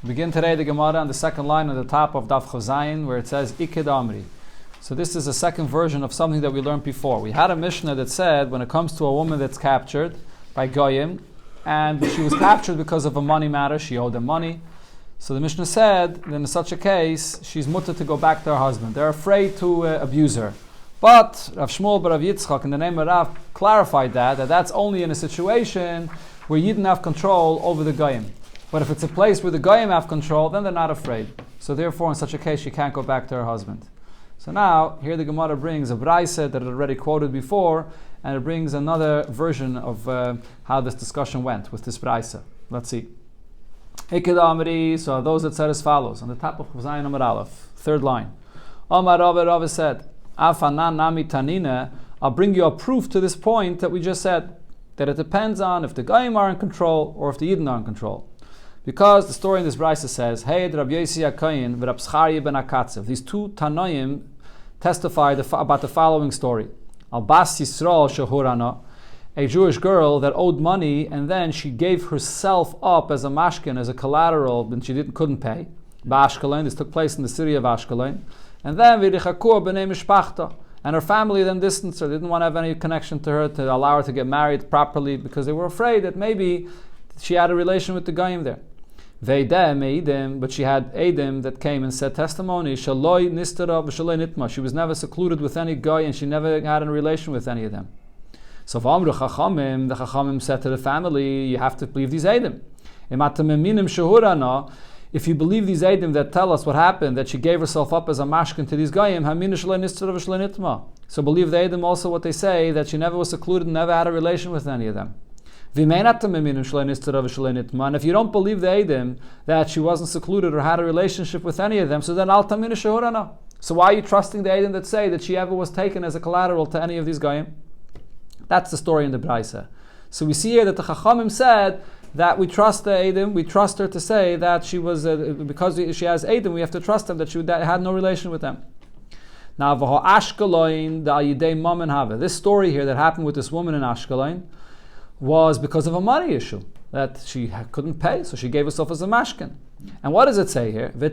We begin today the Gemara on the second line on the top of Daf Chozayin, where it says Iked Amri. So this is a second version of something that we learned before. We had a Mishnah that said when it comes to a woman that's captured by Goyim, and she was captured because of a money matter, she owed them money. So the Mishnah said that in such a case, she's mutter to go back to her husband. They're afraid to abuse her. But Rav Shmuel Bar Rav Yitzchak, in the name of Rav, clarified that that's only in a situation where you didn't have control over the Goyim. But if it's a place where the Goyim have control, then they're not afraid. So therefore, in such a case, she can't go back to her husband. So now, here the Gemara brings a Braisa that it already quoted before, and it brings another version of how this discussion went with this Braisa. Let's see. Iked Amri, so those that said as follows, on the top of Chozayin Amar Aleph, third line. Amar Rava said, Afanan nami tanina, I'll bring you a proof to this point that we just said, that it depends on if the Goyim are in control or if the Yidden are in control. Because the story in this Braisa says, Hey, Rabbi Yossi HaKohen v'Rab Zcharia ben Akatzev. These two Tanoim testified about the following story. Al Bas Yisrael Shehurana, a Jewish girl that owed money and then she gave herself up as a mashkin, as a collateral, and she couldn't pay. Ba'Ashkelon, this took place in the city of Ashkelon. And then V'Richakur b'nei mishpachta. And her family then distanced her. They didn't want to have any connection to her, to allow her to get married properly, because they were afraid that maybe she had a relation with the Goyim there. But she had Eidim that came and said testimony, Shaloi nistara v'shaloi nitma. She was never secluded with any Goy and she never had a relation with any of them. So V'amru Chachamim, the Chachamim said to the family, you have to believe these Eidim. If you believe these Eidim that tell us what happened, that she gave herself up as a mashkin to these Goyim, so believe the Eidim also what they say, that she never was secluded and never had a relation with any of them. And if you don't believe the Eidim that she wasn't secluded or had a relationship with any of them, so then al tamina shehurana. So why are you trusting the Eidim that say that she ever was taken as a collateral to any of these Goyim? That's the story in the Braisa. So we see here that the Chachamim said that we trust the Eidim, we trust her to say that she was, because she has Eidim, we have to trust them that she had no relation with them. Now, this story here that happened with this woman in Ashkelon was because of a money issue, that she couldn't pay, so she gave herself as a mashkin. And what does it say here? The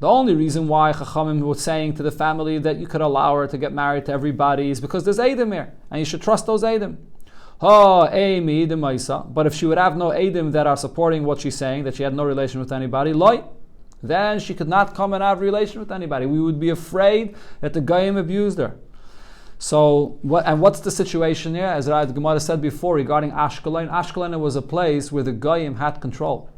only reason why Chachamim was saying to the family that you could allow her to get married to everybody is because there's Eidim here, and you should trust those Eidim. But if she would have no Eidim that are supporting what she's saying, that she had no relation with anybody, then she could not come and have relation with anybody. We would be afraid that the Goyim abused her. So, what's the situation here? As the Gemara said before regarding Ashkelon, Ashkelon was a place where the Goyim had control.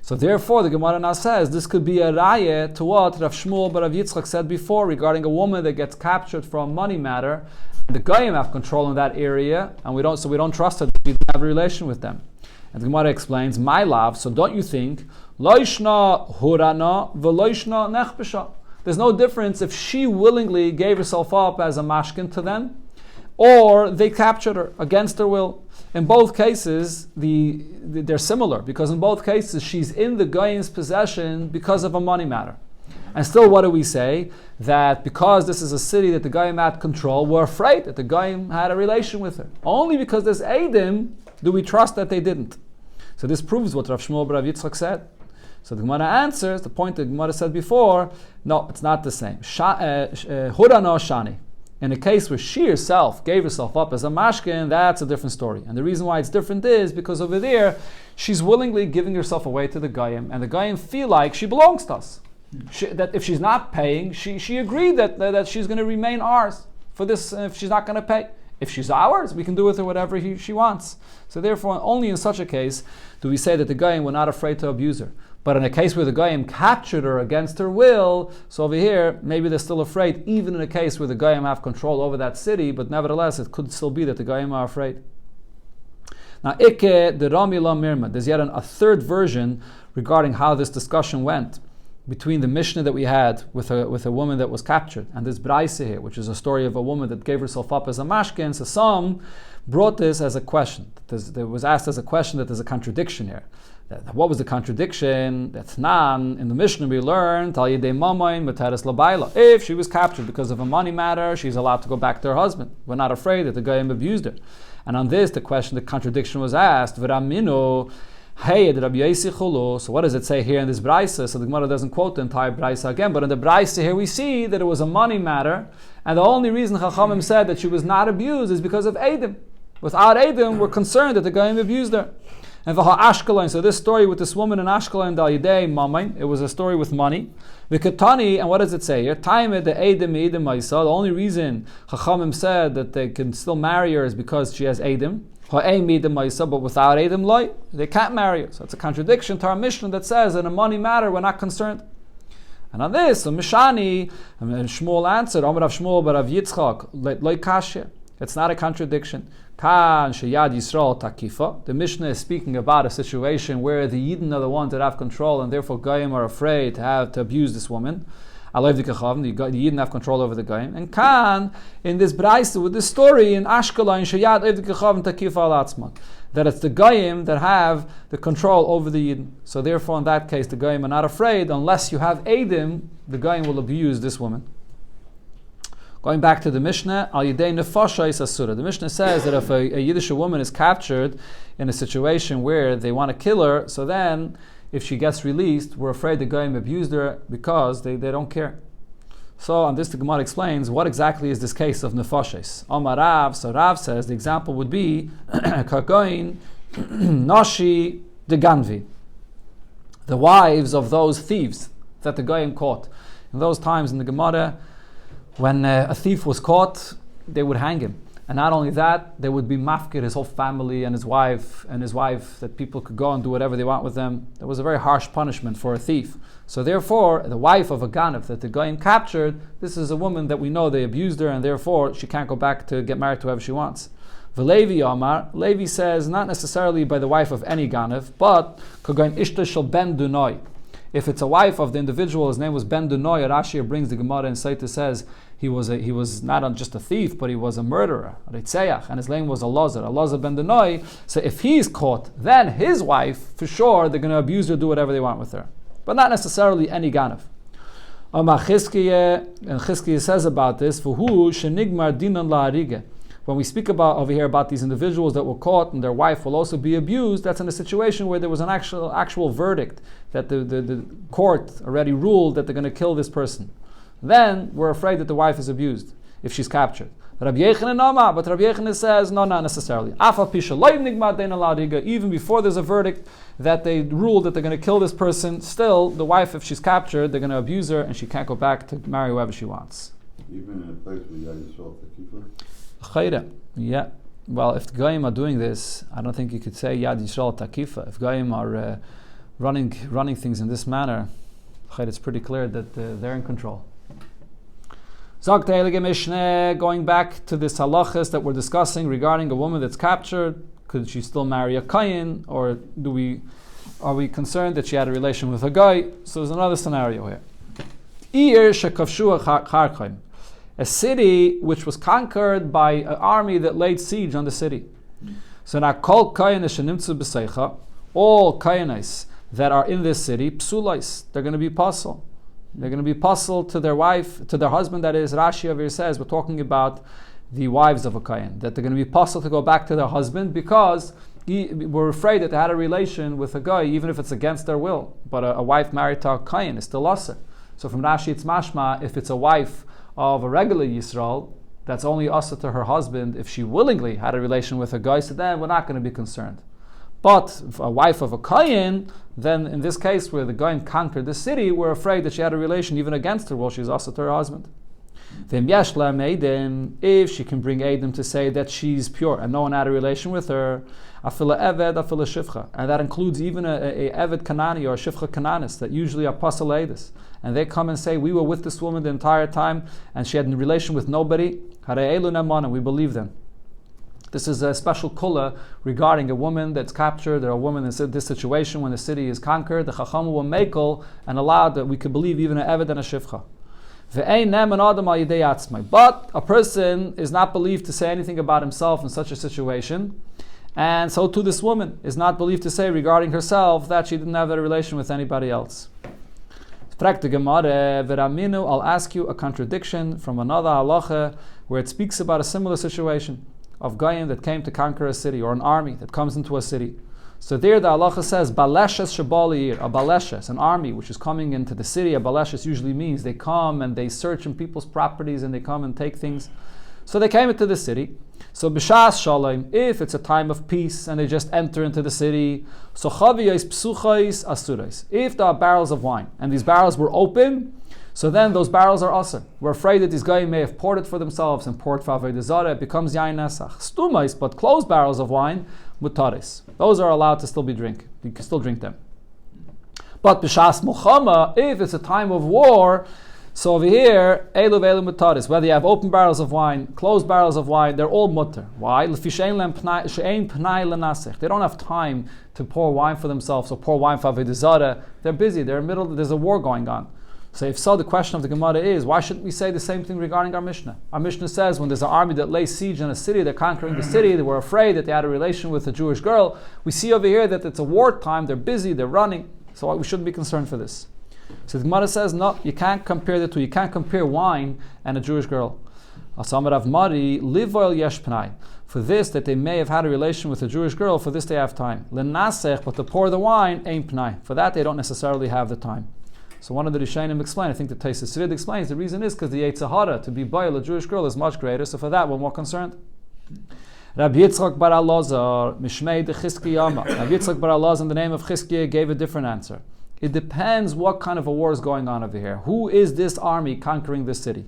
So therefore, the Gemara now says this could be a raya to what Rav Shmuel Bar Rav Yitzchak said before regarding a woman that gets captured for a money matter. The Goyim have control in that area, and we don't trust her that we have a relation with them. And the Gemara explains, my love, so don't you think, loishna hurana v'loishna nechbesha. There's no difference if she willingly gave herself up as a mashkin to them, or they captured her against her will. In both cases, they're similar, because in both cases, she's in the Goyim's possession because of a money matter. And still, what do we say? That because this is a city that the Goyim had control, we're afraid that the Goyim had a relation with her. Only because there's Eidim do we trust that they didn't. So this proves what Rav Shmuel Bar Rav Yitzchak said. So the Gemara answers the point that the Gemara said before, no, it's not the same. Hurano shani. In a case where she herself gave herself up as a mashkin, that's a different story. And the reason why it's different is because over there, she's willingly giving herself away to the Goyim, and the Goyim feel like she belongs to us. That if she's not paying, she agreed that she's going to remain ours for this if she's not going to pay. If she's ours, we can do with her whatever she wants. So therefore, only in such a case do we say that the Goyim were not afraid to abuse her. But in a case where the Goyim captured her against her will, so over here, maybe they're still afraid, even in a case where the Goyim have control over that city, but nevertheless, it could still be that the Goyim are afraid. Now, Ikke de Rami la Mirma, there's yet a third version regarding how this discussion went between the Mishnah that we had with a woman that was captured, and this Braisa here, which is a story of a woman that gave herself up as a mashkin. So some brought this as a question. There was asked as a question that there's a contradiction here. What was the contradiction? That's nan. In the Mishnah we learned, if she was captured because of a money matter, she's allowed to go back to her husband. We're not afraid that the Goyim abused her. And on this, the contradiction was asked, Hey, the Rabbi Yosi Chulu. So what does it say here in this Braisa? So the Gemara doesn't quote the entire Braisa again, but in the Braisa here we see that it was a money matter, and the only reason Chachamim said that she was not abused is because of Eidim. Without Eidim, we're concerned that the Goyim abused her. And Vaha Ashkelon, so this story with this woman in Ashkelon, Dal Mamain, it was a story with money. Vikatani, and what does it say here? Time the Eidim Maisa. The only reason Chachamim said that they can still marry her is because she has Eidim. But without Eidim Loi, they can't marry her. So it's a contradiction to our Mishnah that says in a money matter we're not concerned. And on this, so Mishani, Shmuel answered, Amar Rav Shmuel bar Rav Yitzchak, Loi Kashya. It's not a contradiction. Kan Sheyad Yisrael Takifa. The Mishnah is speaking about a situation where the Yidden are the ones that have control, and therefore Goyim are afraid to abuse this woman. The Yidden have control over the Goyim. And Kan, in this Braisa, with this story in Ashkelon, Sheyad Evdikachavim Takifa Alatzman, that it's the Goyim that have the control over the Yidden. So therefore, in that case, the Goyim are not afraid. Unless you have Eidim, the Goyim will abuse this woman. Going back to the Mishnah, Al Yidei Nefasha is Asura. The Mishnah says that if a Yiddish woman is captured in a situation where they want to kill her, so then if she gets released, we're afraid the Goyim abused her because they don't care. So on this, the Gemara explains what exactly is this case of Nefashes. Amar Rav, so Rav says the example would be Kagoin Nashi de Ganvi, the wives of those thieves that the Goyim caught. In those times in the Gemara, when a thief was caught, they would hang him. And not only that, they would be mafkir, his whole family and his wife, that people could go and do whatever they want with them. That was a very harsh punishment for a thief. So therefore, the wife of a ganav that the Goyim captured, this is a woman that we know they abused her, and therefore she can't go back to get married to whoever she wants. V'Levi Omar, Levi says, not necessarily by the wife of any ganav, but Kagoin Ishta Shel Ben Dunoi. If it's a wife of the individual, his name was Ben Dunoi, Rashi brings the Gemara and Saita says he was not just a thief, but he was a murderer, Ritzeach, and his name was Elazar Ben Dunoi. So if he's caught, then his wife, for sure, they're going to abuse her, do whatever they want with her. But not necessarily any ganav. And Chizkiah says about this, V'hu shenigmar dinan la'arige. When we speak about over here about these individuals that were caught and their wife will also be abused, that's in a situation where there was an actual verdict that the court already ruled that they're going to kill this person. Then we're afraid that the wife is abused if she's captured. But Rabbi Yechanan says, no, not necessarily. Even before there's a verdict that they ruled that they're going to kill this person, still the wife, if she's captured, they're going to abuse her and she can't go back to marry whoever she wants. Even in a place where you have yourself to keep her? Yeah. Well, if the Goyim are doing this, I don't think you could say Yad Yisrael Takifa. If Goyim are running things in this manner, it's pretty clear that they're in control. Going back to this halachas that we're discussing regarding a woman that's captured, could she still marry a Kayin, or are we concerned that she had a relation with a guy? So there's another scenario here. A city which was conquered by an army that laid siege on the city. So now all Kayanis that are in this city, psulais, they're going to be puzzled. They're going to be puzzled to their wife, to their husband, that is, Rashi over here says, we're talking about the wives of a Kayan, that they're going to be puzzled to go back to their husband because we're afraid that they had a relation with a guy, even if it's against their will. But a wife married to a Kayan is still usher. So from Rashi it's mashma, if it's a wife of a regular Yisrael, that's only usher to her husband if she willingly had a relation with a guy, so then we're not going to be concerned. But if a wife of a Kayin, then in this case where the Goyim conquered the city, we're afraid that she had a relation even against her while she's also to her husband. If she can bring Eidim to say that she's pure and no one had a relation with her, afila eved, afila shifcha, and that includes even a eved kanani or a shifcha kananis that usually are pasaledis, and they come and say we were with this woman the entire time and she had a relation with nobody, and we believe them. This is a special kula regarding a woman that's captured or a woman that's in this situation when the city is conquered. The Chacham will makel and allow that we could believe even an eved and a shifcha. But a person is not believed to say anything about himself in such a situation, and so too this woman is not believed to say regarding herself that she didn't have a relation with anybody else. I'll ask you a contradiction from another halacha where it speaks about a similar situation of Goyim that came to conquer a city, or an army that comes into a city. So there the halacha says, baleshes shabalir, a baleshes, an army which is coming into the city. A baleshes usually means they come and they search in people's properties and they come and take things. So they came into the city. So b'shas shalom, if it's a time of peace and they just enter into the city, so chaviyos psuchos asurais. If there are barrels of wine and these barrels were open, so then those barrels are asur. We're afraid that these guys may have poured it for themselves and poured for avodah zarah. It becomes yain nesach. Stumais, but closed barrels of wine, mutaris. Those are allowed to still be drink. You can still drink them. But b'shas muchama, if it's a time of war, so over here, elu ve'elu mutaris. Whether you have open barrels of wine, closed barrels of wine, they're all mutter. Why? They don't have time to pour wine for themselves or pour wine for avodah zarah. They're busy. They're in the middle. There's a war going on. So if so, the question of the Gemara is, why shouldn't we say the same thing regarding our Mishnah? Our Mishnah says when there's an army that lays siege on a city, they're conquering the city, they were afraid that they had a relation with a Jewish girl. We see over here that it's a wartime, they're busy, they're running, so we shouldn't be concerned for this. So the Gemara says, no, you can't compare the two. You can't compare wine and a Jewish girl. For this, that they may have had a relation with a Jewish girl, for this they have time. But to pour the wine, ain't pnai. For that they don't necessarily have the time. So one of the Rishonim explained, I think the Tosfos Rid explains, the reason is because the Yetzer Hara, to be bayil a Jewish girl, is much greater, so for that we're more concerned. Rabbi Yitzchak bar Elazar, Mishmei de Chizkiyama. Rabbi Yitzchak bar Elazar, in the name of Chizkiya, gave a different answer. It depends what kind of a war is going on over here. Who is this army conquering this city?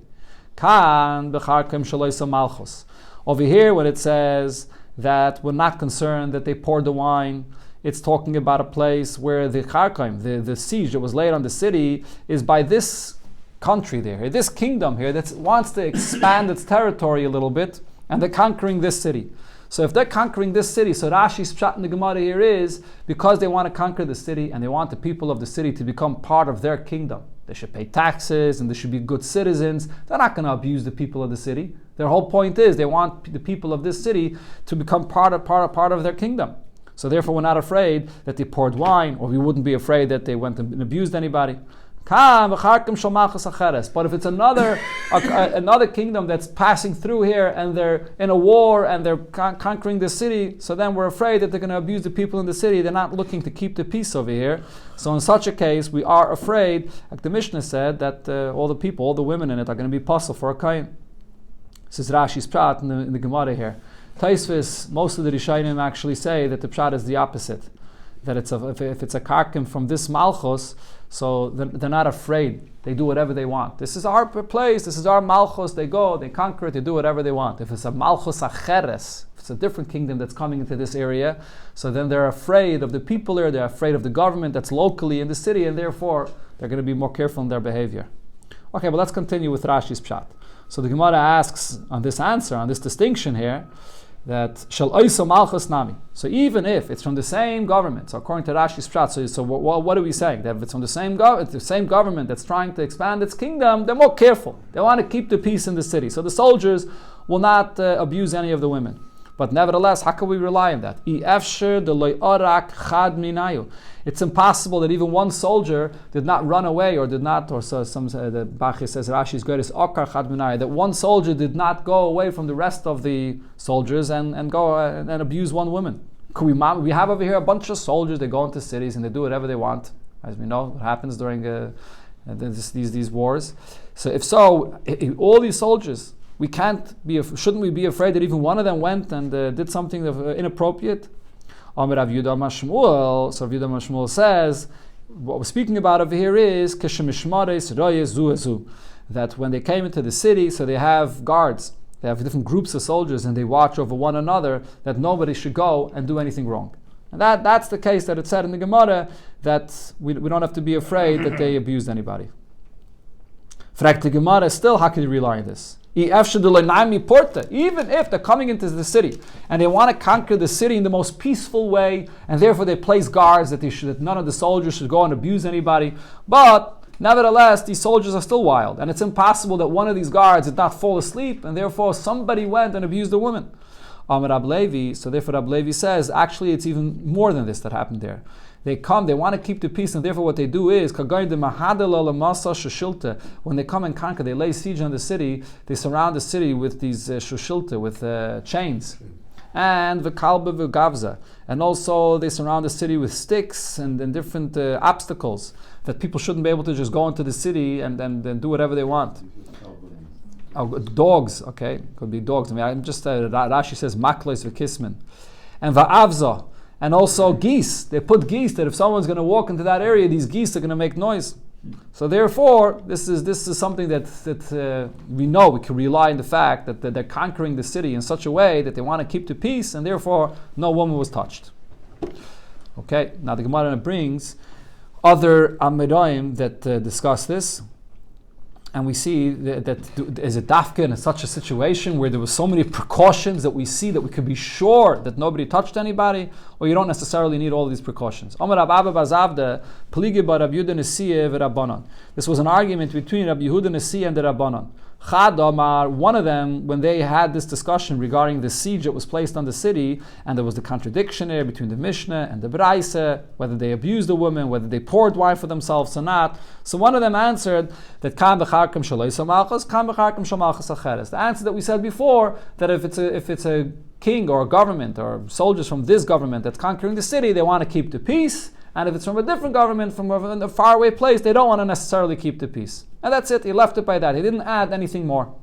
Kan b'charkem shaloisa malchus. Over here, when it says that we're not concerned that they poured the wine, it's talking about a place where the charkaim, the siege that was laid on the city, is by this country there, this kingdom here that wants to expand its territory a little bit, and they're conquering this city. So if they're conquering this city, so Rashi's pshat in the Gemara here is because they want to conquer the city and they want the people of the city to become part of their kingdom. They should pay taxes and they should be good citizens. They're not going to abuse the people of the city. Their whole point is they want the people of this city to become part of their kingdom. So therefore we're not afraid that they poured wine, or we wouldn't be afraid that they went and abused anybody. But if it's another kingdom that's passing through here and they're in a war and they're conquering the city, so then we're afraid that they're going to abuse the people in the city. They're not looking to keep the peace over here. So in such a case, we are afraid, like the Mishnah said, that all the women in it are going to be puzzled for a kain. This is Rashi's pshat in the Gemara here. Tosfos, most of the Rishonim actually say that the pshat is the opposite. That if it's a karkim from this malchus, so they're not afraid. They do whatever they want. This is our place. This is our malchus. They go, they conquer it. They do whatever they want. If it's a malchus acheres, if it's a different kingdom that's coming into this area, so then they're afraid of the people there. They're afraid of the government that's locally in the city, and therefore they're going to be more careful in their behavior. Okay, but let's continue with Rashi's pshat. So the Gemara asks on this answer, on this distinction here, that shall oisa malchus nami. So even if it's from the same government, so according to Rashi's pshat, so what are we saying? That if it's from the same government that's trying to expand its kingdom, they're more careful. They want to keep the peace in the city. So the soldiers will not abuse any of the women. But nevertheless, how can we rely on that? It's impossible that even one soldier did not run away or did not, or so some the Bachis says Rashi's greatest okar chad minaya, that one soldier did not go away from the rest of the soldiers and go and abuse one woman. We have over here a bunch of soldiers. They go into cities and they do whatever they want, as we know what happens during these wars. So if so, all these soldiers, shouldn't we be afraid that even one of them went and did something inappropriate? So Rav Yudah Mashmuel says, what we're speaking about over here is that when they came into the city, so they have guards, they have different groups of soldiers, and they watch over one another that nobody should go and do anything wrong. And that's the case that it said in the Gemara, that we don't have to be afraid that they abused anybody. Fragt the Gemara still, how can you rely on this? Even if they're coming into the city and they want to conquer the city in the most peaceful way, and therefore they place guards that none of the soldiers should go and abuse anybody, but nevertheless these soldiers are still wild, and it's impossible that one of these guards did not fall asleep and therefore somebody went and abused a woman. Rab Levi, so therefore Rab Levi says, actually it's even more than this that happened there. They come, they want to keep the peace, and therefore what they do is, when they come and conquer, they lay siege on the city, they surround the city with these shushilta, with chains. and v'kalba v'gavza, and also they surround the city with sticks and different obstacles that people shouldn't be able to just go into the city and do whatever they want. Oh, dogs, okay, could be dogs. I mean, I'm just Rashi says maklois v'kismin, and va'avza, and also geese. They put geese that if someone's going to walk into that area, these geese are going to make noise. So therefore, this is something that we know we can rely on the fact that they're conquering the city in such a way that they want to keep the peace, and therefore no woman was touched. Okay, now the Gemara brings other Amiroim that discuss this. And we see that is a dafka in such a situation where there were so many precautions that we see that we could be sure that nobody touched anybody, or you don't necessarily need all of these precautions. This was an argument between Rabbi Yehuda Nasi and the Rabbanon. Chad Omar, one of them, when they had this discussion regarding the siege that was placed on the city, and there was the contradiction there between the Mishnah and the Braise, whether they abused the woman, whether they poured wine for themselves or not. So one of them answered that the answer that we said before, that if it's a king or a government or soldiers from this government that's conquering the city, they want to keep the peace. And if it's from a different government, from a faraway place, they don't want to necessarily keep the peace. And that's it. He left it by that. He didn't add anything more.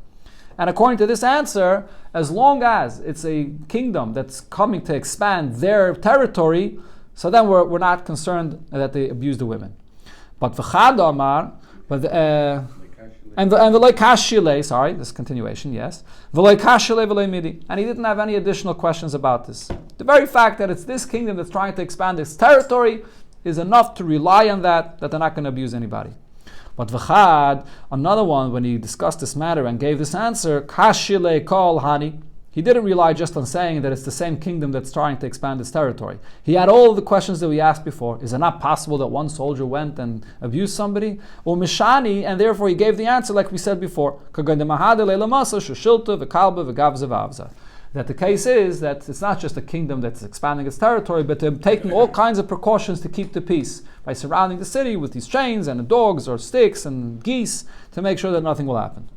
And according to this answer, as long as it's a kingdom that's coming to expand their territory, so then we're not concerned that they abuse the women. But v'chad amar, and v'loi kashile, sorry, this continuation, yes. V'loi kashile v'loi midi. And he didn't have any additional questions about this. The very fact that it's this kingdom that's trying to expand its territory is enough to rely on that they're not going to abuse anybody. But v'chad, another one, when he discussed this matter and gave this answer, kashile kol hani, he didn't rely just on saying that it's the same kingdom that's trying to expand its territory. He had all of the questions that we asked before. Is it not possible that one soldier went and abused somebody? Or mishani, and therefore he gave the answer like we said before. That the case is that it's not just a kingdom that's expanding its territory, but they're taking all kinds of precautions to keep the peace by surrounding the city with these chains and dogs or sticks and geese to make sure that nothing will happen.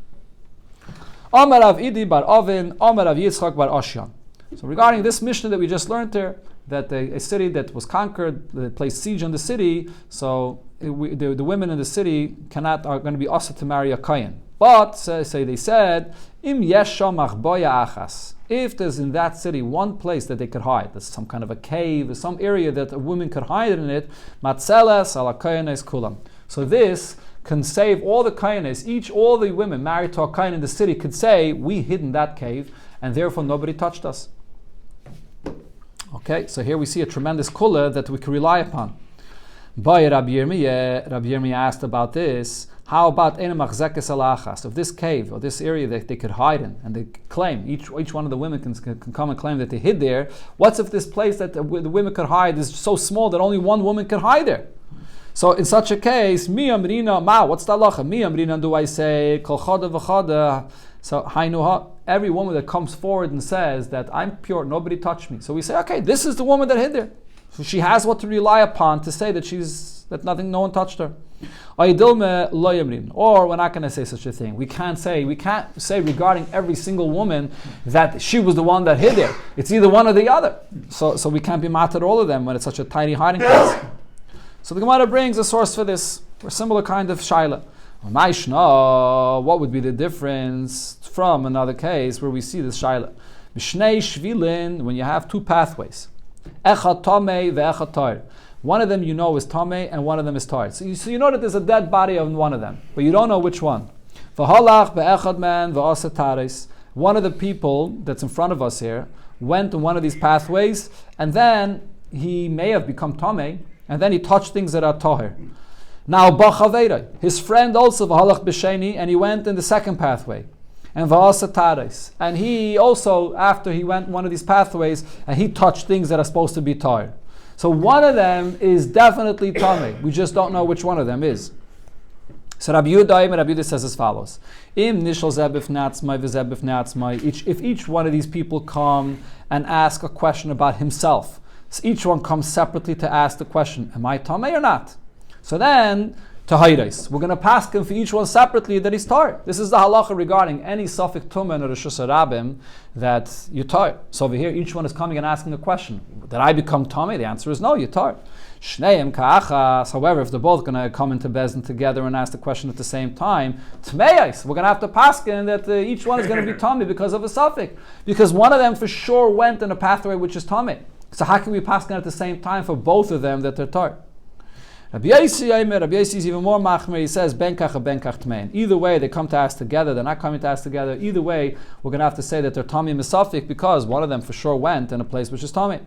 Amar Rav Idi bar Ovin, Amar Rav Yitzchak bar Ashyan. So regarding this Mishnah that we just learned here, that a city that was conquered, they placed siege on the city, so the women in the city are going to be also to marry a Kayan. But, say they said, Im yesha machboya achas. If there's in that city one place that they could hide, there's some kind of a cave, or some area that a woman could hide in it, matzeles ala kayanes kulam. So this can save all the kayanes, all the women married to a kayan in the city could say, we hid in that cave, and therefore nobody touched us. Okay, so here we see a tremendous kula that we can rely upon. By Rabbi Yirmiyah asked about this. How about enamachzekes alachas? Of this cave or this area that they could hide in, and they claim each one of the women can come and claim that they hid there. What's if this place that the women could hide is so small that only one woman could hide there? So in such a case, mi amrina ma. What's the halacha? Mi amrina do I say kol chada v'chada? So haynuha. Every woman that comes forward and says that I'm pure, nobody touched me. So we say, okay, this is the woman that hid there. So she has what to rely upon to say that no one touched her. Or we're not going to say such a thing. We can't say regarding every single woman that she was the one that hid there. It's either one or the other. So we can't be mad at all of them when it's such a tiny hiding place. So the Gemara brings a source for this, for a similar kind of shaila. What would be the difference from another case where we see this shaila? Mishnei shvilin, when you have two pathways. Echad tamei ve'echad tar. One of them you know is tamei and one of them is tar. So you know that there's a dead body on one of them, but you don't know which one. V'halach be'echad man ve'asa tares. One of the people that's in front of us here went on one of these pathways, and then he may have become tamei, and then he touched things that are tahir. Now b'chaveira, his friend also v'halach b'sheni, and he went in the second pathway. And v'asa tares, and he also, after he went one of these pathways, and he touched things that are supposed to be tahir. So one of them is definitely tamei. We just don't know which one of them is. So Rabbi Yehuda says as follows: Im nishal zeh b'fnei v'zeh b'fnei. If each one of these people come and ask a question about himself, so each one comes separately to ask the question: Am I tamei or not? So then to Hayres. We're going to pass him for each one separately that he's tar. This is the halacha regarding any Safik Tumen or Rishus Harabim that you tar. So over here, each one is coming and asking a question. Did I become Tomei? The answer is no, you tar. Shneim ka'achas. However, if they're both going to come into Bezdin together and ask the question at the same time, Tmeyais, we're going to have to pass in that each one is going to be Tomei because of a Safik. Because one of them for sure went in a pathway which is Tomei. So how can we pass in at the same time for both of them that they're tar? Rabbi Yossi is even more machmer. He says, benkach or benkach tmein. Either way, they come to us together. They're not coming to us together. Either way, we're going to have to say that they're Tomei Mesafik because one of them for sure went in a place which is Tomei.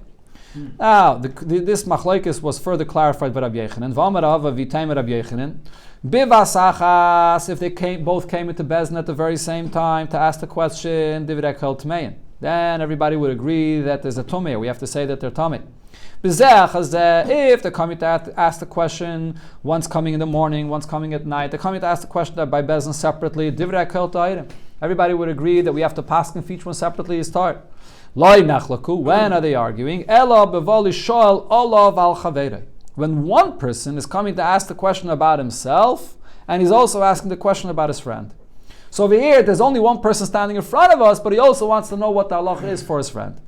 Now, this machlokes was further clarified by Rabbi Yochanan. V'amarava v'tayim Rabbi Yochanan. Bivasachas, if they both came into Bezdin at the very same time to ask the question, divrei kol tmein. Then everybody would agree that there's a Tomei. We have to say that they're Tomei. If they're coming to ask the question, one's coming in the morning, one's coming at night, they're coming to ask the question by Bezdin separately, everybody would agree that we have to pass for each one separately is tar. When are they arguing? When one person is coming to ask the question about himself, and he's also asking the question about his friend. So over here, there's only one person standing in front of us, but he also wants to know what the halacha is for his friend.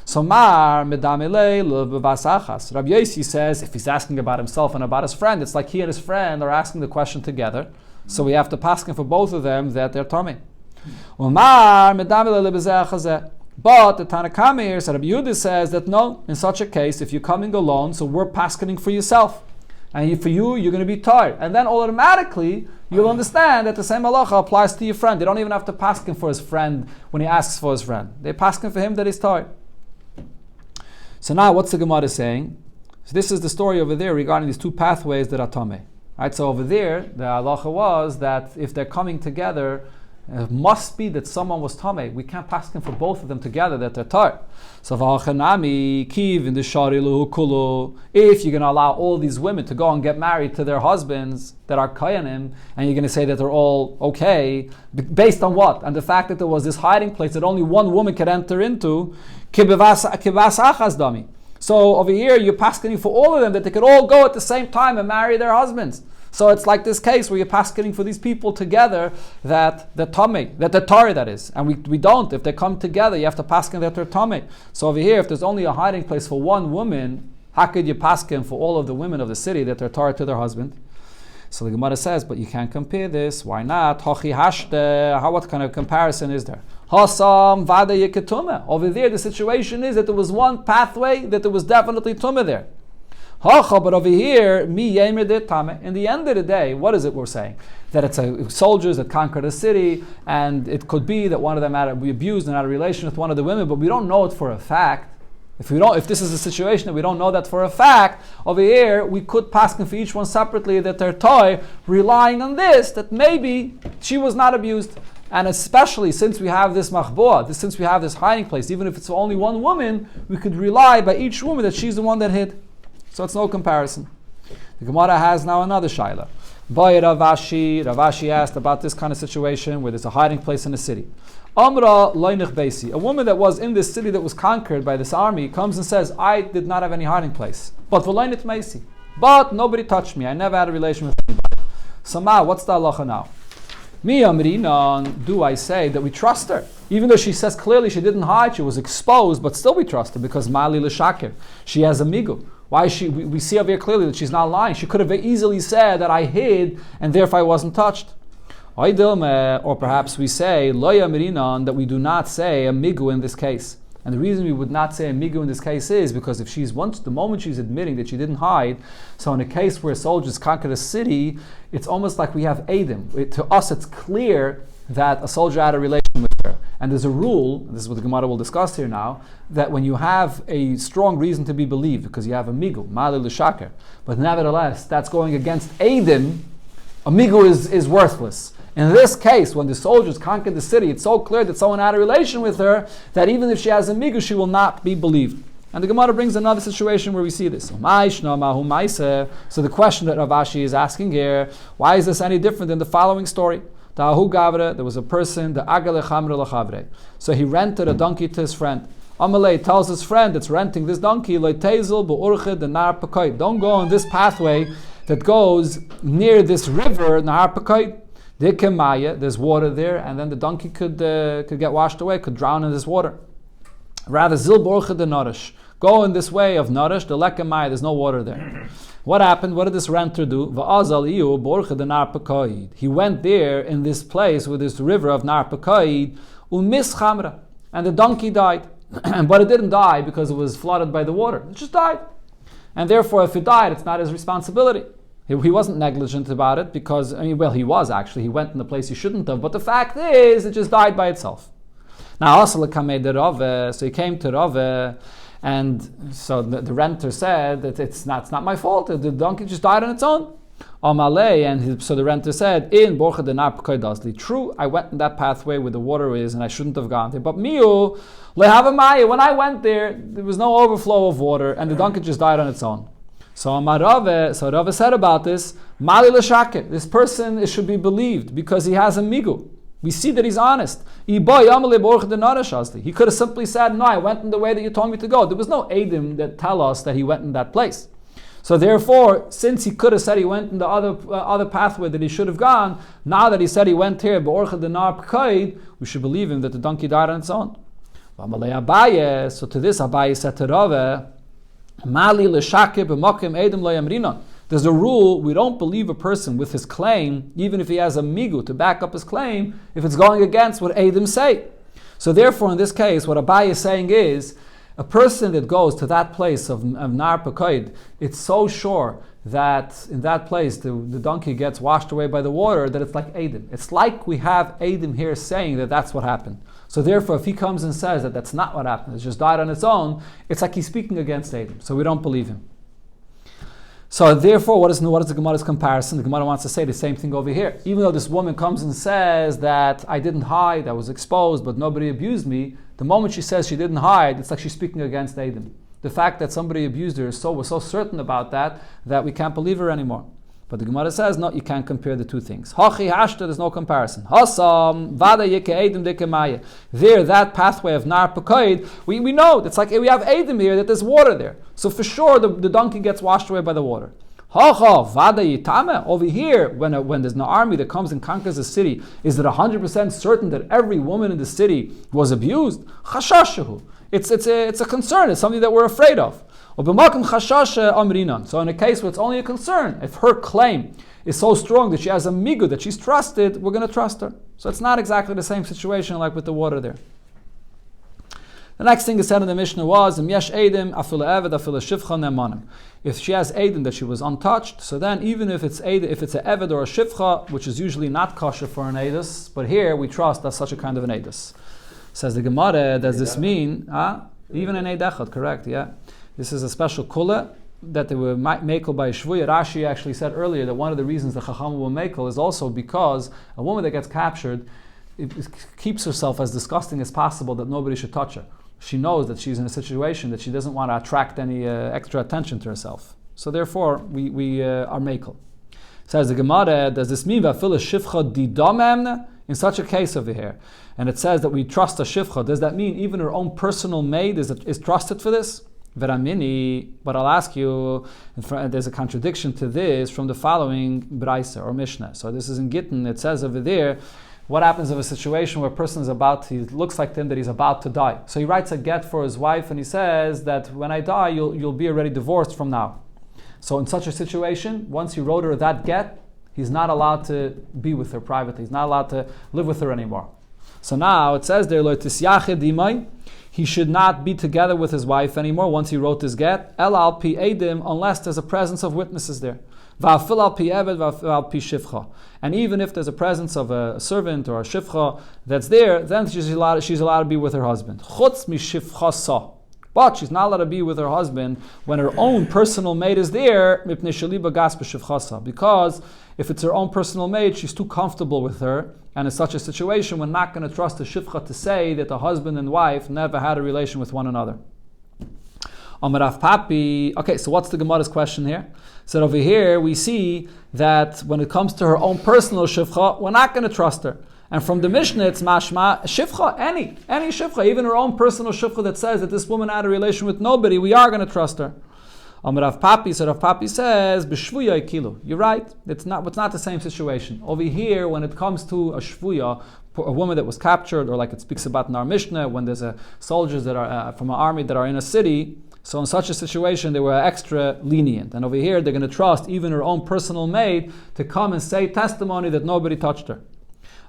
So Rabbi Yossi says, if he's asking about himself and about his friend, it's like he and his friend are asking the question together. So we have to pass him for both of them that they're Tomei. But the Tanakama here, so Rabbi Yehuda says that no, in such a case, if you're coming alone, so we're passing for yourself. And for you, you're going to be tar. And then automatically, you'll understand that the same halacha applies to your friend. They don't even have to pass him for his friend when he asks for his friend. They pass him for him that he's tar. So now, what's the Gemara saying? So this is the story over there regarding these two pathways that are Tomei. Right? So over there, the halacha was that if they're coming together, it must be that someone was Tomei. We can't pass him for both of them together that they're tar. So kiv in the sharilu kulu. If you're going to allow all these women to go and get married to their husbands that are kayanim, and you're going to say that they're all okay, based on what? And the fact that there was this hiding place that only one woman could enter into. So over here, you're passing for all of them that they could all go at the same time and marry their husbands. So it's like this case where you're passing for these people together that they're Tomei, that they're tar, that is. And we don't. If they come together, you have to pass that they're Tomei. So over here, if there's only a hiding place for one woman, how could you pass for all of the women of the city that they're tar to their husband? So the Gemara says, but you can't compare this. Why not? What kind of comparison is there? Over there, the situation is that there was one pathway that there was definitely tumah there. But over here, in the end of the day, what is it we're saying? That it's soldiers that conquered a city, and it could be that one of them had to be abused and had a relation with one of the women, but we don't know it for a fact. If this is a situation that we don't know that for a fact, over here we could pass for each one separately that they're toy, relying on this, that maybe she was not abused. And especially since we have this machboah, since we have this hiding place, even if it's only one woman, we could rely by each woman that she's the one that hid. So it's no comparison. The Gemara has now another shaila. Ravashi asked about this kind of situation where there's a hiding place in the city. Amra loinich beisi. A woman that was in this city that was conquered by this army comes and says, I did not have any hiding place. But v'loinich meisi. But nobody touched me. I never had a relation with anybody. So now, what's the halacha now? Mi amrinan, do I say that we trust her? Even though she says clearly she didn't hide, she was exposed, but still we trust her because mali l'shakir. She has a migu. Why is she? We see over here clearly that she's not lying. She could have easily said that I hid and therefore I wasn't touched. Or perhaps we say loya mirinan, that we do not say a migu in this case. And the reason we would not say a migu in this case is because if the moment she's admitting that she didn't hide, so in a case where soldiers conquered a city, it's almost like we have Eidim. To us it's clear that a soldier had a relation with her. And there's a rule, this is what the Gemara will discuss here now, that when you have a strong reason to be believed, because you have a migu, mali l'shaker, but nevertheless, that's going against Eidim, a migu is worthless. In this case, when the soldiers conquered the city, it's so clear that someone had a relation with her, that even if she has a migu, she will not be believed. And the Gemara brings another situation where we see this. So the question that Ravashi is asking here, why is this any different than the following story? There was a person, so he rented a donkey to his friend. Amalei tells his friend that's renting this donkey, don't go on this pathway that goes near this river, Nahar Pekod. There's water there, and then the donkey could get washed away, could drown in this water. Rather, Zil Borcha de Norish. Go in this way of Norish, the Lekemaya, there's no water there. What happened? What did this renter do? He went there in this place with this river of Nar Pekod, and the donkey died. But it didn't die because it was flooded by the water. It just died. And therefore, if it died, it's not his responsibility. He wasn't negligent about it because, he was actually. He went in the place he shouldn't have. But the fact is, it just died by itself. Now, so he came to Rave, and so the renter said that it's not my fault. The donkey just died on its own. So the renter said, "In Borcha de Nar Pekod Dasli." True, I went in that pathway where the water is, and I shouldn't have gone there. But miu lehavamaya, when I went there was no overflow of water, and the donkey just died on its own. So Rave said about this, Mali l'shake. This person should be believed because he has a migu. We see that he's honest. He could have simply said, "No, I went in the way that you told me to go." There was no edim that tell us that he went in that place. So therefore, since he could have said he went in the other pathway that he should have gone, now that he said he went here, we should believe him that the donkey died on its own. So to this, Abaye said to Rave, there's a rule, we don't believe a person with his claim, even if he has a migu to back up his claim, if it's going against what Edom say. So therefore, in this case, what Abaye is saying is, a person that goes to that place of Nar Pekod, it's so sure that in that place the donkey gets washed away by the water that it's like Edom. It's like we have Edom here saying that that's what happened. So therefore, if he comes and says that that's not what happened, it just died on its own, it's like he's speaking against Edom. So we don't believe him. So therefore, what is the Gemara's comparison? The Gemara wants to say the same thing over here. Even though this woman comes and says that I didn't hide, I was exposed, but nobody abused me, the moment she says she didn't hide, it's like she's speaking against Edom. The fact that somebody abused her we're so certain about that we can't believe her anymore. But the Gemara says, no, you can't compare the two things. Hachi hashta, there's no comparison. Hasam, vada yeke Edom deke maya. There, that pathway of Nar Pekod, we know, it's like we have Edom here, that there's water there. So for sure, the donkey gets washed away by the water. Hacha, vada yitame. Over here, when there's an army that comes and conquers a city, is it 100% certain that every woman in the city was abused? Chashashahu. It's a concern, it's something that we're afraid of. So in a case where it's only a concern, if her claim is so strong that she has a migu, that she's trusted, we're going to trust her. So it's not exactly the same situation like with the water there. The next thing is said in the Mishnah was, if she has Eidim that she was untouched, so then even if it's an Eved or a Shivcha, which is usually not kosher for an Eidus, but here we trust that's such a kind of an Eidus. Says the Gemara, does this mean, even an Eidechot, correct, yeah. This is a special kula that they were makel by Shvuya. Rashi actually said earlier that one of the reasons the Chacham will makel is also because a woman that gets captured it keeps herself as disgusting as possible that nobody should touch her. She knows that she's in a situation that she doesn't want to attract any extra attention to herself. So therefore, we are makel. Says the Gemara, does this mean va'afil shivcha didamemna? In such a case over here, and it says that we trust a shivcha, does that mean even her own personal maid is trusted for this? Veramini, but I'll ask you, there's a contradiction to this from the following Braisa or Mishnah. So this is in Gittin, it says over there, what happens in a situation where a person is he looks like him that he's about to die. So he writes a get for his wife and he says that when I die, you'll be already divorced from now. So in such a situation, once he wrote her that get, he's not allowed to be with her privately. He's not allowed to live with her anymore. So now it says there, he should not be together with his wife anymore once he wrote this get. El al pi edim, unless there's a presence of witnesses there. Va'afil al pi eved, va'afil al pi shivcha. And even if there's a presence of a servant or a shivcha that's there, then she's allowed to be with her husband. Chutz mi shivcha. But she's not allowed to be with her husband when her own personal maid is there, because if it's her own personal maid, she's too comfortable with her, and in such a situation, we're not going to trust the shivcha to say that the husband and wife never had a relation with one another. Okay, so what's the Gemara's question here? So over here, we see that when it comes to her own personal shivcha, we're not going to trust her. And from the Mishnah, it's mashma, shivcha, any shivcha, even her own personal shivcha that says that this woman had a relation with nobody, we are going to trust her. Rav Papi, so Rav Papi says, b'shvuya ikilu. You're right. It's not the same situation. Over here, when it comes to a shvuya, a woman that was captured, or like it speaks about in our Mishnah, when there's soldiers that are from an army that are in a city, so in such a situation, they were extra lenient. And over here, they're going to trust even her own personal maid to come and say testimony that nobody touched her.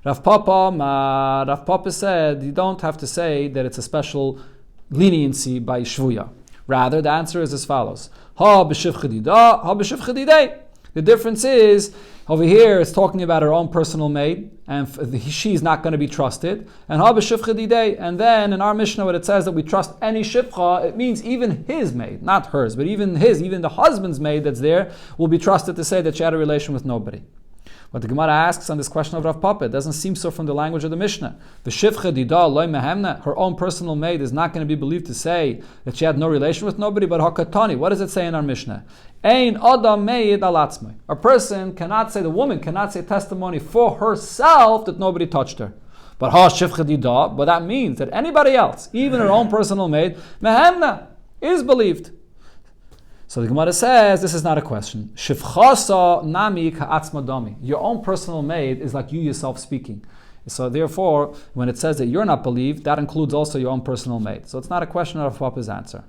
Rav Papa said, you don't have to say that it's a special leniency by shvuya. Rather, the answer is as follows. Ha b'shiv chedida, ha b'shiv chedidei. The difference is, over here it's talking about her own personal maid, and she's not going to be trusted. And ha b'shiv chedidei. And then in our Mishnah, when it says that we trust any shivcha, it means even his maid, not hers, but even the husband's maid that's there, will be trusted to say that she had a relation with nobody. What the Gemara asks on this question of Rav Papa, it doesn't seem so from the language of the Mishnah. Her own personal maid is not going to be believed to say that she had no relation with nobody, but hakatani. What does it say in our Mishnah? Ein adam meid al atzmai. A person cannot say, the woman cannot say testimony for herself that nobody touched her. But but that means that anybody else, even her own personal maid, mehemna, is believed. So the Gemara says, this is not a question. Shivchasa nami ka'atzma dami. Your own personal maid is like you yourself speaking. So therefore, when it says that you're not believed, that includes also your own personal maid. So it's not a question of Papa's answer.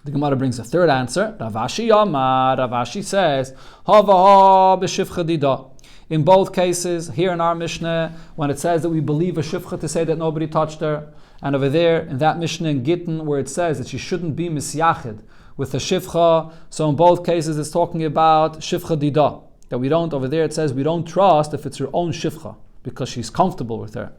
The Gemara brings a third answer. Ravashi Yamar. Ravashi says, Hava b'shiv chedida. In both cases, here in our Mishnah, when it says that we believe a shivcha to say that nobody touched her, and over there in that Mishnah in Gittin where it says that she shouldn't be misyachid with the shivcha, so in both cases it's talking about shivcha dida. That we don't, over there it says we don't trust if it's her own shivcha, because she's comfortable with her.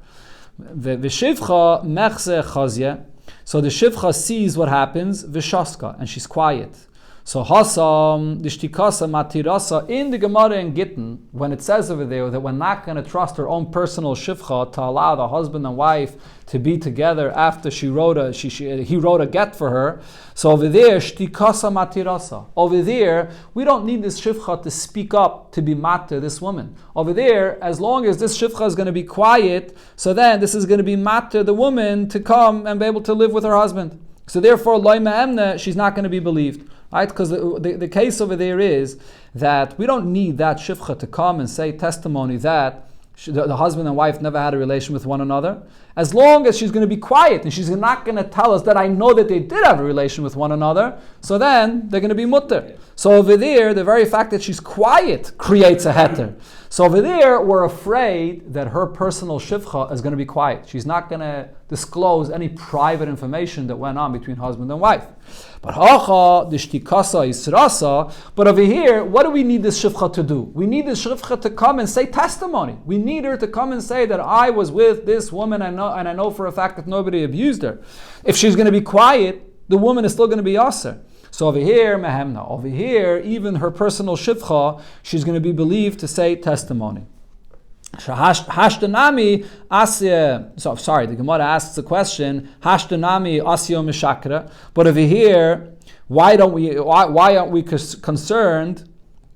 The shivcha mechze chazye, so the shivcha sees what happens, vishaska, and she's quiet. So hasam, the shtikasa matirasa, in the Gemara in Gittin, when it says over there that we're not going to trust her own personal shivcha to allow the husband and wife to be together after he wrote a get for her. So over there, shtikasa matirasa. Over there, we don't need this shivcha to speak up to be matir this woman. Over there, as long as this shivcha is going to be quiet, so then this is going to be matir the woman to come and be able to live with her husband. So therefore, loy ma'emna, she's not going to be believed. Right? Because the case over there is that we don't need that shivcha to come and say testimony that the husband and wife never had a relation with one another. As long as she's going to be quiet and she's not going to tell us that I know that they did have a relation with one another, so then they're going to be mutter. So over there, the very fact that she's quiet creates a heter. So over there, we're afraid that her personal shivcha is going to be quiet. She's not going to disclose any private information that went on between husband and wife. But over here, what do we need this shivcha to do? We need this shivcha to come and say testimony. We need her to come and say that I was with this woman and I know for a fact that nobody abused her. If she's going to be quiet, the woman is still going to be aser. So over here, mehemna. Over here, even her personal shivcha, she's going to be believed to say testimony. Hashtanami asya. So sorry, the Gemara asks the question. Hashtanami asya mishakra. But over here, why aren't we concerned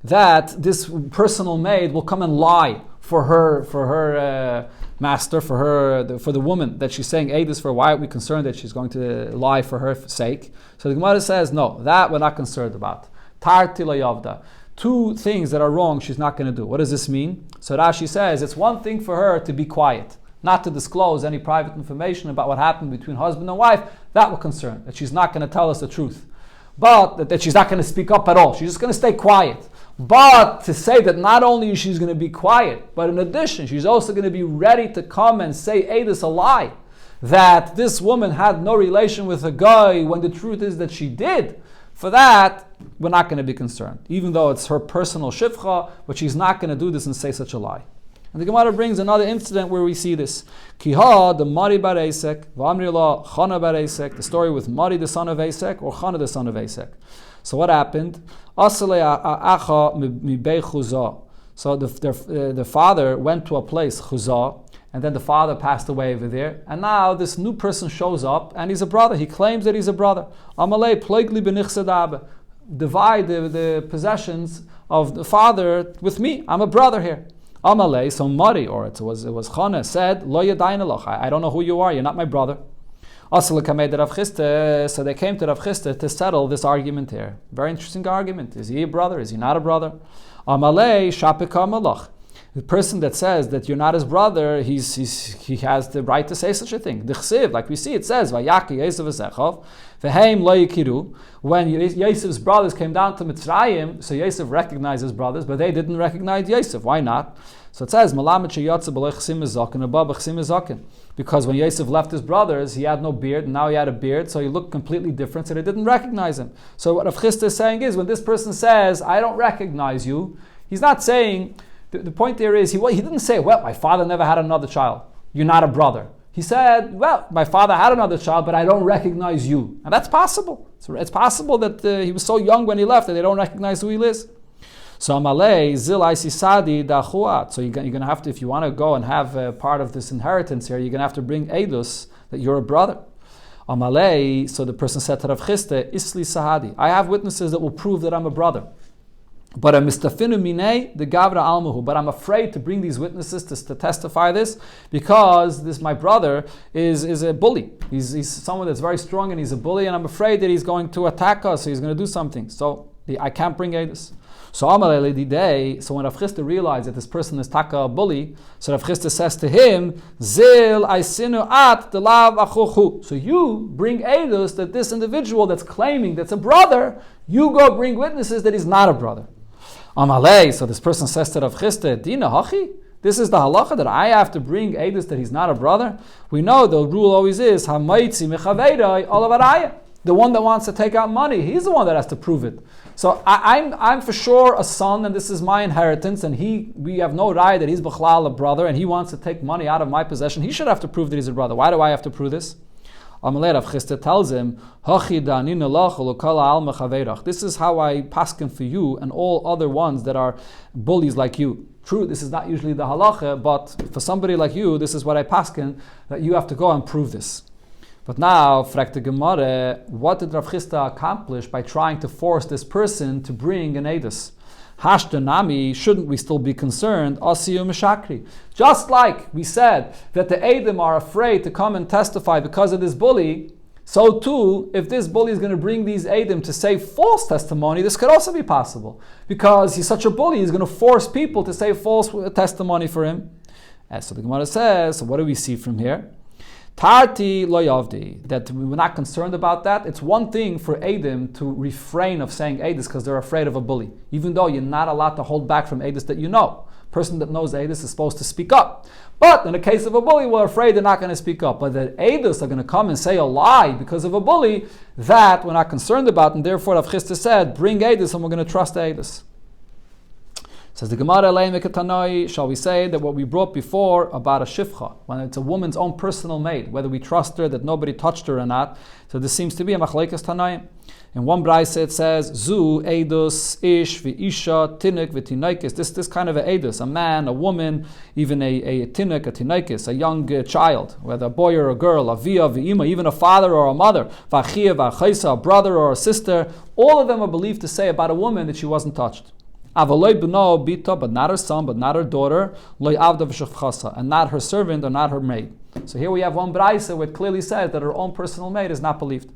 that this personal maid will come and lie for her master, for the woman that she's saying this for? Why aren't we concerned that she's going to lie for her sake? So the Gemara says, no, that we're not concerned about. Tarti layavda. Two things that are wrong she's not going to do. What does this mean? So Rashi says it's one thing for her to be quiet, not to disclose any private information about what happened between husband and wife. That we're concerned, that she's not going to tell us the truth. But that she's not going to speak up at all. She's just going to stay quiet. But to say that not only she's going to be quiet, but in addition, she's also going to be ready to come and say, this a lie, that this woman had no relation with a guy when the truth is that she did. For that, we're not going to be concerned, even though it's her personal shivcha, but she's not going to do this and say such a lie. And the Gemara brings another incident where we see this. Kiha, the Mari bar Esek, V'amrila, Chana bar Esek, the story with Mari the son of Esek, or Chana the son of Esek. So what happened? Asale acha mibei Chuzah. So the father went to a place, Chuzah, and then the father passed away over there. And now this new person shows up, and he's a brother. He claims that he's a brother. Amalei plegli b'nichsadab. Divide the possessions of the father with me. I'm a brother here. Amalei, so Mari, or it was Chana, said, Lo yadayin alach. I don't know who you are. You're not my brother. So they came to Rav Chisda to settle this argument here. Very interesting argument. Is he a brother? Is he not a brother? Amalei shapika malach. The person that says that you're not his brother, he has the right to say such a thing. The chsiv, like we see, it says, Vayaki Yosef v'Zechov, v'heim lo yikiru. When Yosef's brothers came down to Mitzrayim, so Yosef recognized his brothers, but they didn't recognize Yosef. Why not? So it says, Malamet sheyotze b'lo chsim ezoken, abba b'chsim ezoken. Because when Yosef left his brothers, he had no beard, and now he had a beard, so he looked completely different, so they didn't recognize him. So what Rav Chisda is saying is, when this person says, I don't recognize you, he's not saying, the point there is, he didn't say, well, my father never had another child. You're not a brother. He said, well, my father had another child, but I don't recognize you. And that's possible. So it's possible that he was so young when he left that they don't recognize who he is. So Amalei, Zil Sadi Dachuat. So you're going to have to, if you want to go and have part of this inheritance here, you're going to have to bring Eidus, that you're a brother. Amalei, so the person said to Rav Chisda, Isli Sahadi. I have witnesses that will prove that I'm a brother. But I'm mistafinu minei the gavra almuhu. But I'm afraid to bring these witnesses to testify this, because this my brother is a bully. He's someone that's very strong and he's a bully, and I'm afraid that he's going to attack us. So he's going to do something. So I can't bring Eidus. So Amalei Lidei. So when Rav Chisda realized that this person is taka a bully, so Rav Chisda says to him, Zil aisinu at the lav achuchu. So you bring Eidus that this individual that's claiming that's a brother, you go bring witnesses that he's not a brother. Amalei, so this person says to Rav Chisda, Dina hachi? This is the halacha that I have to bring Eidus that he's not a brother? We know the rule always is, Hamaitzi mechaveiroi olavaraya. The one that wants to take out money, he's the one that has to prove it. So I'm for sure a son, and this is my inheritance, and we have no raya that he's b'chlal a brother, and he wants to take money out of my possession. He should have to prove that he's a brother. Why do I have to prove this? Amalei Rav Chisda tells him, this is how I paskin for you and all other ones that are bullies like you. True, this is not usually the halacha, but for somebody like you, this is what I paskin, that you have to go and prove this. But now, fragt the Gemara, what did Rav Chisda accomplish by trying to force this person to bring an Eidus? Hashtanami, shouldn't we still be concerned? Asiyu Meshakri. Just like we said that the Eidim are afraid to come and testify because of this bully, so too, if this bully is going to bring these Eidim to say false testimony, this could also be possible. Because he's such a bully, he's going to force people to say false testimony for him. So the Gemara says, so what do we see from here? Tarti lo yavdi, that we're not concerned about that. It's one thing for Eidim to refrain of saying Eidus because they're afraid of a bully, even though you're not allowed to hold back from Eidus that you know. A person that knows Eidus is supposed to speak up. But in the case of a bully, we're afraid they're not going to speak up. But that Eidus are going to come and say a lie because of a bully, that we're not concerned about, and therefore Rav Chisda said, bring Eidus and we're going to trust Eidus. Says the Gemara, shall we say that what we brought before about a shifcha, when it's a woman's own personal maid, whether we trust her that nobody touched her or not, so this seems to be a machlekes tanaim. In one brayse it says, Zu eidus ish v'isha tinik v'tinaikis. This kind of a eidus, a man, a woman, even a tinik, a tinaikis, a young child, whether a boy or a girl, a via v'ima, even a father or a mother, v'achia v'achaisa, a brother or a sister, all of them are believed to say about a woman that she wasn't touched. Avaloi b'no bita, but not her son, but not her daughter, loy avda v'shachchasa, and not her servant or not her maid. So here we have one brayse where it clearly says that her own personal maid is not believed.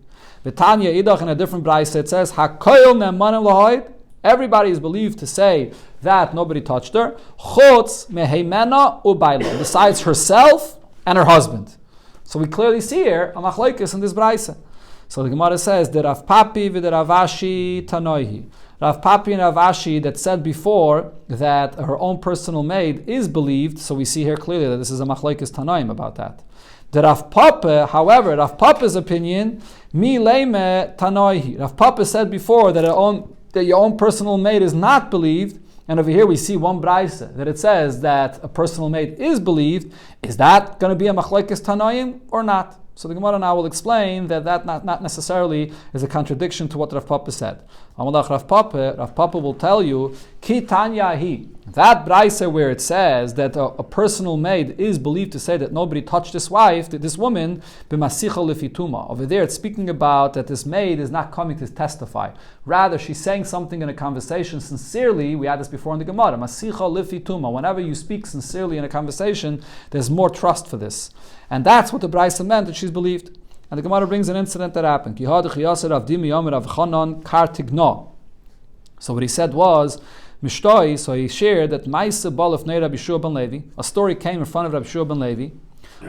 V'tanya idach, in a different brayse it says, hakoil ne'emanim lahoid, everybody is believed to say that nobody touched her, chutz meheimena ubayla, besides herself and her husband. So we clearly see here a machlokes in this brayse. So the Gemara says, the Rav Papi v'the Rav Ashi tanoihi. Rav Papi and Rav Ashi that said before that her own personal maid is believed, so we see here clearly that this is a machlokes tanoim about that. The Rav Papa, however, Rav Papa's opinion, mi leime tanoihi. Rav Papa said before that your own personal maid is not believed, and over here we see one brayse that it says that a personal maid is believed. Is that going to be a machlokes tanoim or not? So the Gemara now will explain that not necessarily is a contradiction to what Rav Papa said. Amalach Rav Papa will tell you, Ki Tanya hi, that brayse where it says that a personal maid is believed to say that nobody touched this wife, this woman, b'masicha lefituma. Over there it's speaking about that this maid is not coming to testify. Rather, she's saying something in a conversation sincerely. We had this before in the Gemara, masicha lefituma. Whenever you speak sincerely in a conversation, there's more trust for this. And that's what the brayse meant, that she's believed. And the Gemara brings an incident that happened. So what he said was, Mishtoi, so he shared that Maisa Bal of Rabbi Shua ben Levi, a story came in front of Rabbi Shua ben Levi.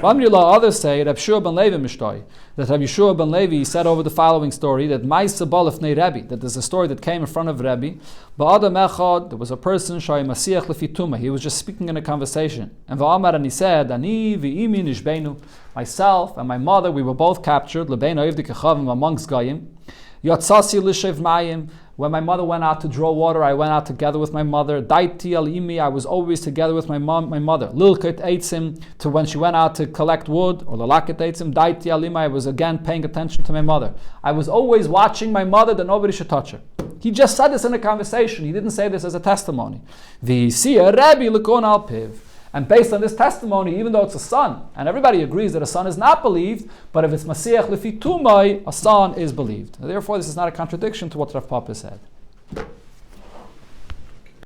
Others say Rabbi Shua ben Levi Mishtoi, that Rabbi Shua ben Levi said over the following story that Maisa Bal of Rabbi, that there's a story that came in front of Rabbi. Ba'adam echad, there was a person Shai Masiach Lefituma. He was just speaking in a conversation, and Va'amar, and he said, Ani v'imi nishbeinu, myself and my mother, we were both captured. Lebeinu Yivdik Echavim amongst Goyim. Yatsasi l'shev mayim. When my mother went out to draw water, I went out together with my mother. Daiti al imi, I was always together with my mother. Lilket eitzim, to when she went out to collect wood, or lalaket eitzim. Daiti al imi, I was again paying attention to my mother. I was always watching my mother that nobody should touch her. He just said this in a conversation. He didn't say this as a testimony. V'siya Rabbi l'kon al piv. And based on this testimony, even though it's a son, and everybody agrees that a son is not believed, but if it's Masiach Lefi Tumai, a son is believed. Therefore, this is not a contradiction to what Rav Papa said.